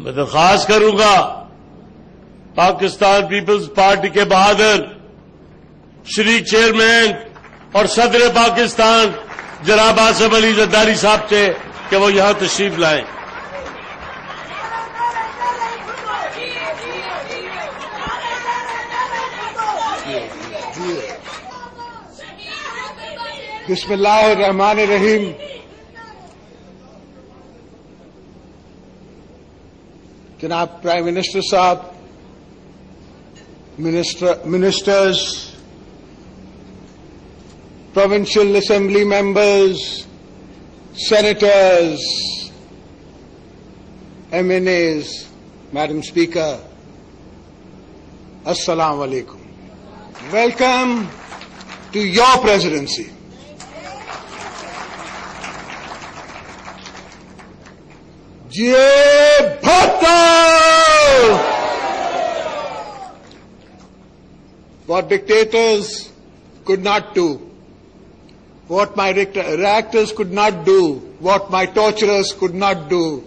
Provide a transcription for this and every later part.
میں درخواست کروں گا پاکستان پیپلز پارٹی کے بہادر شریک چیئرمین اور صدر پاکستان جناب آصف علی زرداری صاحب سے کہ وہ یہاں تشریف لائیں. بسم اللہ الرحمن الرحیم. جناب پرائم منسٹر صاحب, ministers, provincial assembly members, senators, MNAs, Madam Speaker, Assalamu alaikum. Welcome to your presidency. Jai Bhatta! What dictators could not do, what my reactors could not do, what my torturers could not do,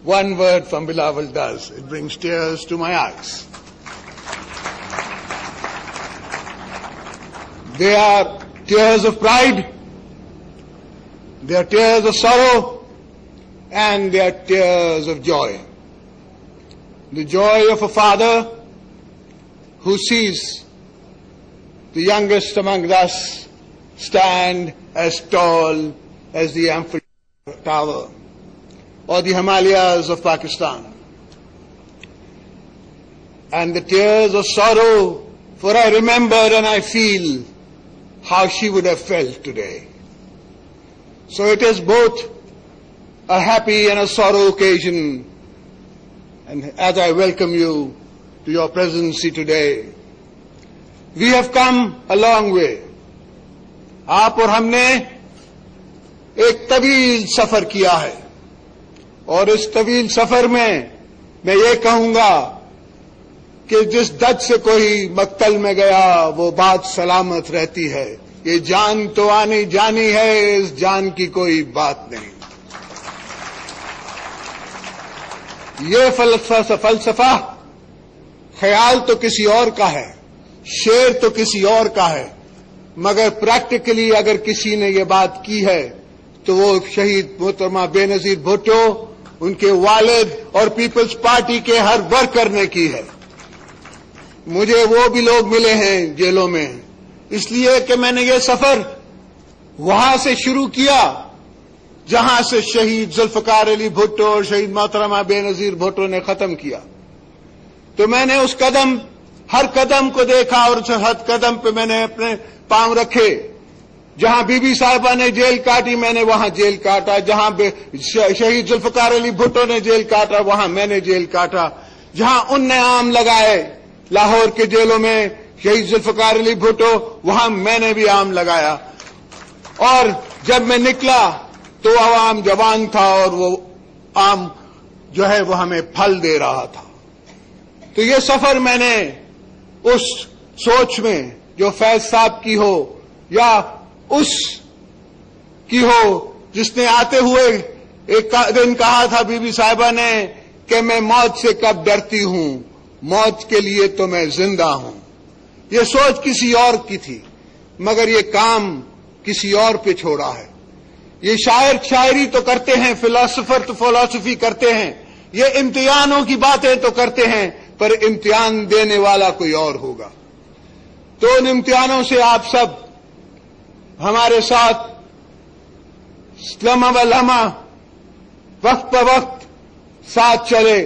one word from Bilawal does. It brings tears to my eyes. They are tears of pride, they are tears of sorrow, and they are tears of joy. The joy of a father who sees the youngest among us stand as tall as the Eiffel Tower or the Himalayas of Pakistan. And the tears of sorrow, for I remember and I feel how she would have felt today. So it is both a happy and a sorrow occasion, and as I welcome you to your presidency today, we have come a long way. آپ اور ہم نے ایک طویل سفر کیا ہے, اور اس طویل سفر میں یہ کہوں گا کہ جس دد سے کوئی مقتل میں گیا وہ بات سلامت رہتی ہے. یہ جان تو آنی جانی ہے, اس جان کی کوئی بات نہیں. یہ فلسفہ خیال تو کسی اور کا ہے, شعر تو کسی اور کا ہے, مگر پریکٹیکلی اگر کسی نے یہ بات کی ہے تو وہ شہید محترمہ بے نظیر بھٹو, ان کے والد اور پیپلز پارٹی کے ہر ورکر نے کی ہے. مجھے وہ بھی لوگ ملے ہیں جیلوں میں, اس لیے کہ میں نے یہ سفر وہاں سے شروع کیا جہاں سے شہید ذوالفقار علی بھٹو اور شہید محترمہ بے نظیر بھٹو نے ختم کیا. تو میں نے اس ہر قدم کو دیکھا, اور ہر قدم پہ میں نے اپنے پاؤں رکھے. جہاں بی بی صاحبہ نے جیل کاٹی میں نے وہاں جیل کاٹا, جہاں شہید ذوالفقار علی بھٹو نے جیل کاٹا وہاں میں نے جیل کاٹا, جہاں ان نے عام لگائے لاہور کے جیلوں میں شہید ذوالفقار علی بھٹو وہاں میں نے بھی عام لگایا. اور جب میں نکلا تو عوام جوان تھا اور وہ عام جو ہے وہ ہمیں پھل دے رہا تھا. تو یہ سفر میں نے اس سوچ میں جو فیض صاحب کی ہو یا اس کی ہو جس نے آتے ہوئے ایک دن کہا تھا بی بی صاحبہ نے کہ میں موت سے کب ڈرتی ہوں, موت کے لیے تو میں زندہ ہوں. یہ سوچ کسی اور کی تھی, مگر یہ کام کسی اور پہ چھوڑا ہے. یہ شاعر شاعری تو کرتے ہیں, فلاسفر تو فلسفی کرتے ہیں, یہ امتحانوں کی باتیں تو کرتے ہیں, پر امتحان دینے والا کوئی اور ہوگا. تو ان امتحانوں سے آپ سب ہمارے ساتھ لمحہ بلمحہ وقت بہ وقت ساتھ چلے,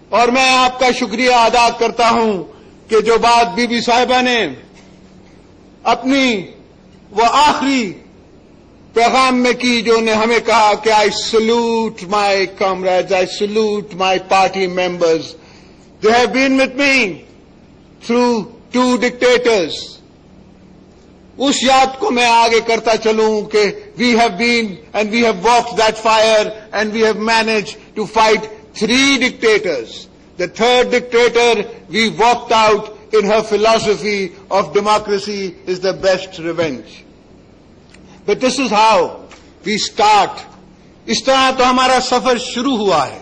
اور میں آپ کا شکریہ ادا کرتا ہوں کہ جو بات بی بی صاحبہ نے اپنی وہ آخری پیغام میں کی, جو نے ہمیں کہا کہ I salute my comrades, I salute my party members, they have been with me through 2 dictators. اس یاد کو میں آگے کرتا چلوں کہ we have been and we have walked that fire and we have managed to fight 3 dictators. The 3rd dictator we walked out in her philosophy of democracy is the best revenge. But this is how we start. اس طرح تو ہمارا سفر شروع ہوا ہے.